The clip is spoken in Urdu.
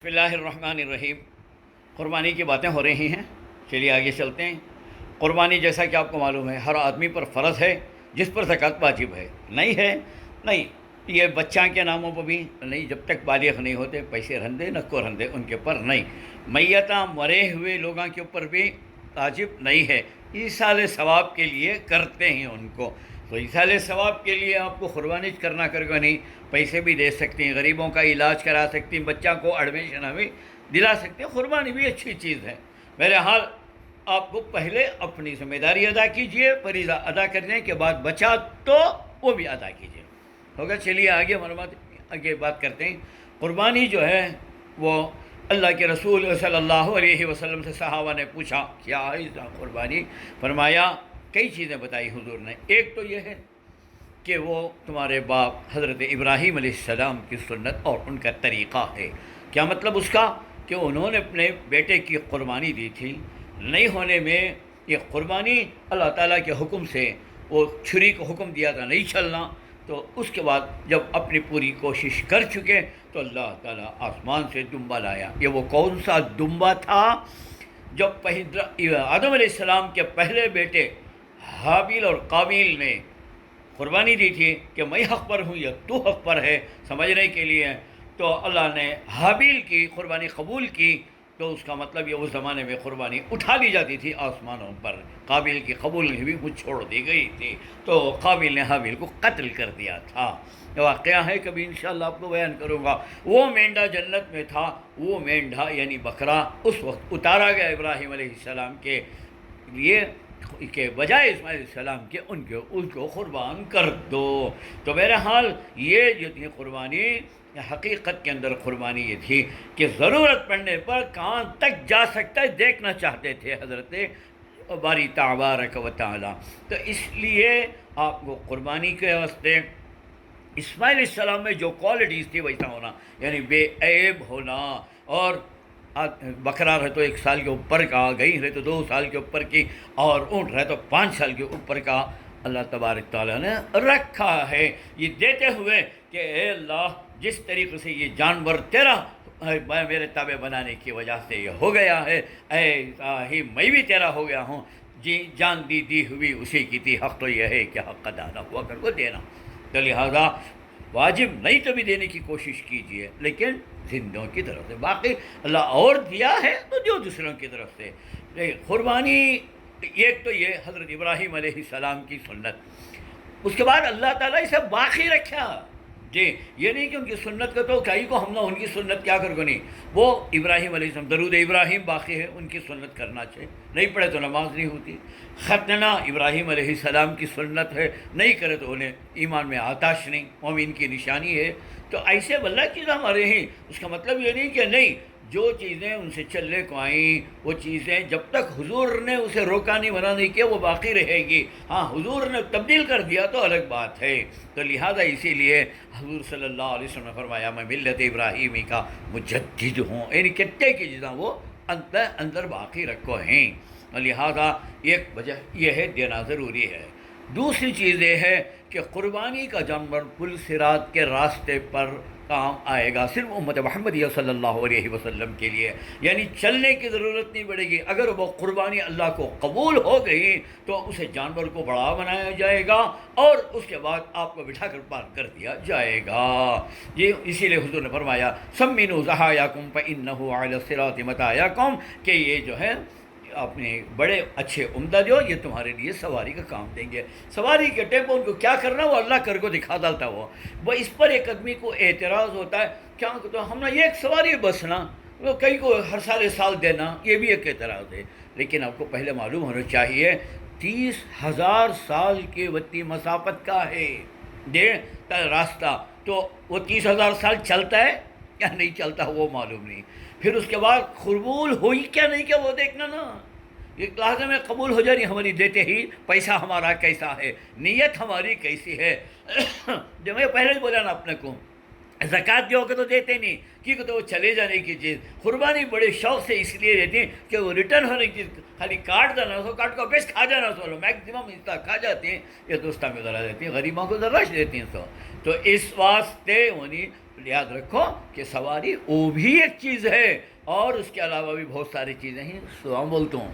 بسم اللہ الرحمن الرحیم۔ قربانی کی باتیں ہو رہی ہیں، چلیے آگے چلتے ہیں۔ قربانی جیسا کہ آپ کو معلوم ہے ہر آدمی پر فرض ہے، جس پر زکوٰۃ واجب ہے نہیں ہے نہیں، یہ بچہ کے ناموں پر بھی نہیں، جب تک بالغ نہیں ہوتے پیسے رہندے نہ کو رہندے ان کے پر نہیں، میتاں مرے ہوئے لوگوں کے اوپر بھی واجب نہیں ہے، ایصال ثواب کے لیے کرتے ہیں ان کو، تو ایصال ثواب کے لیے آپ کو قربانی کرنا کرے نہیں، پیسے بھی دے سکتے ہیں، غریبوں کا علاج کرا سکتے ہیں، بچہ کو ایڈمیشن بھی دلا سکتے ہیں، قربانی بھی اچھی چیز ہے۔ بہرحال آپ کو پہلے اپنی ذمہ داری ادا کیجئے، فریضہ ادا کرنے کے بعد بچا تو وہ بھی ادا کیجئے، ہوگا۔ چلیے آگے بات کرتے ہیں۔ قربانی جو ہے وہ اللہ کے رسول صلی اللہ علیہ وسلم سے صحابہ نے پوچھا کیا ہے قربانی، فرمایا کئی چیزیں بتائی حضور نے، ایک تو یہ ہے کہ وہ تمہارے باپ حضرت ابراہیم علیہ السلام کی سنت اور ان کا طریقہ ہے۔ کیا مطلب اس کا؟ کہ انہوں نے اپنے بیٹے کی قربانی دی تھی، نہیں ہونے میں یہ قربانی اللہ تعالیٰ کے حکم سے، وہ چھری کو حکم دیا تھا نہیں چلنا، تو اس کے بعد جب اپنی پوری کوشش کر چکے تو اللہ تعالیٰ آسمان سے دمبا لایا۔ یہ وہ کون سا دمبا تھا؟ جب آدم علیہ السلام کے پہلے بیٹے حابیل اور قابیل نے قربانی دی تھی کہ میں حق پر ہوں یا تو حق پر ہے سمجھنے کے لیے، تو اللہ نے حابیل کی قربانی قبول کی، تو اس کا مطلب یہ اس زمانے میں قربانی اٹھا لی جاتی تھی آسمانوں پر، قابیل کی قبول بھی وہ چھوڑ دی گئی تھی، تو قابیل نے حابیل کو قتل کر دیا تھا۔ یہ واقعہ ہے، کبھی انشاءاللہ آپ کو بیان کروں گا۔ وہ مینڈا جنت میں تھا، وہ مینڈا یعنی بکرا اس وقت اتارا گیا ابراہیم علیہ السلام کے لیے کہ بجائے اسماعیل علیہ السلام کے ان کو قربان کر دو۔ تو بہرحال یہ جو تھی قربانی، حقیقت کے اندر قربانی یہ تھی کہ ضرورت پڑنے پر کہاں تک جا سکتا ہے دیکھنا چاہتے تھے حضرت باری تبارک و تعالی، تو اس لیے آپ کو قربانی کے واسطے اسماعیل علیہ السلام میں جو کوالٹیز تھی ویسا ہونا، یعنی بے عیب ہونا، اور بکرا رہے تو 1 سال کے اوپر کا، گئی رہے تو 2 سال کے اوپر کی، اور اونٹ رہے تو 5 سال کے اوپر کا اللہ تبارک تعالیٰ نے رکھا ہے، یہ دیتے ہوئے کہ اے اللہ جس طریقے سے یہ جانور تیرا میرے تابع بنانے کی وجہ سے یہ ہو گیا ہے، اے ہی میں بھی تیرا ہو گیا ہوں، جی جان دی ہوئی اسی کی تھی، حق تو یہ ہے کہ حق ادا نہ ہوا کر کو دینا، تو لہذا واجب نہیں تو بھی دینے کی کوشش کیجئے، لیکن زندوں کی طرف سے، باقی اللہ اور دیا ہے تو جو دوسروں کی طرف سے۔ قربانی ایک تو یہ حضرت ابراہیم علیہ السلام کی سنت، اس کے بعد اللہ تعالیٰ اسے باقی رکھا، جی یہ نہیں کہ ان کی سنت کا تو کئی کو ہم نہ ان کی سنت کیا کر کو نہیں، وہ ابراہیم علیہ السلام درود ابراہیم باقی ہے، ان کی سنت کرنا چاہیے، نہیں پڑھے تو نماز نہیں ہوتی، ختنہ ابراہیم علیہ السلام کی سنت ہے، نہیں کرے تو انہیں ایمان میں آتش نہیں، مومن کی نشانی ہے، تو ایسے اللہ چیزیں ہمارے ہیں، اس کا مطلب یہ نہیں کہ نہیں، جو چیزیں ان سے چلنے کو آئیں وہ چیزیں جب تک حضور نے اسے روکا نہیں منع نہیں کیا وہ باقی رہے گی، ہاں حضور نے تبدیل کر دیا تو الگ بات ہے، تو لہذا اسی لیے حضور صلی اللہ علیہ وسلم نے فرمایا میں ملت ابراہیمی کا مجدد ہوں، یعنی کتنے کی چیزیں وہ اندر باقی رکھو ہیں، لہذا ایک وجہ یہ ہے دینا ضروری ہے۔ دوسری چیز یہ ہے کہ قربانی کا جانور پل صراط کے راستے پر کام آئے گا، صرف امت محمدیہ صلی اللہ علیہ وسلم کے لیے، یعنی چلنے کی ضرورت نہیں پڑے گی، اگر وہ قربانی اللہ کو قبول ہو گئی تو اسے جانور کو بڑا بنایا جائے گا اور اس کے بعد آپ کو بٹھا کر پار کر دیا جائے گا، یہ اسی لیے حضور نے فرمایا سمینوا ضحایاکم فإنہ علی الصراط مطایاکم، کہ یہ جو ہے اپنے بڑے اچھے عمدہ جو یہ تمہارے لیے سواری کا کام دیں گے، سواری کے ٹائم ان کو کیا کرنا وہ اللہ کر کو دکھا ڈالتا، وہ اس پر ایک آدمی کو اعتراض ہوتا ہے کیا تو ہم نے ایک سواری بس نا، وہ کئی کو ہر سال دینا، یہ بھی ایک اعتراض ہے، لیکن آپ کو پہلے معلوم ہونا چاہیے 30,000 سال کے وقتی مسافت کا ہے یہ راستہ، تو وہ 30,000 سال چلتا ہے یا نہیں چلتا وہ معلوم نہیں، پھر اس کے بعد قبول ہوئی کیا نہیں کیا وہ دیکھنا نا، ایک لحظے میں قبول ہو جانی ہماری دیتے ہی، پیسہ ہمارا کیسا ہے، نیت ہماری کیسی ہے، جو میں پہلے ہی بولا نا اپنے کو زکوٰۃ جو کہ تو دیتے نہیں، کیونکہ تو وہ چلے جانے کی چیز. قربانی بڑے شوق سے اس لیے دیتی ہیں کہ وہ ریٹرن ہونے کی چیز، خالی کاٹ دینا اس کو، کاٹ کو بیس کھا جانا اس کو، میکسیمم حصہ کھا جاتی ہیں. یہ دوستوں کو ذرا دیتی ہیں، غریبوں کو ذرا دیتی ہیں. تو اس واسطے انہیں یاد رکھو کہ سواری وہ بھی ایک چیز ہے، اور اس کے علاوہ بھی بہت ساری چیزیں ہیں. بولتا ہوں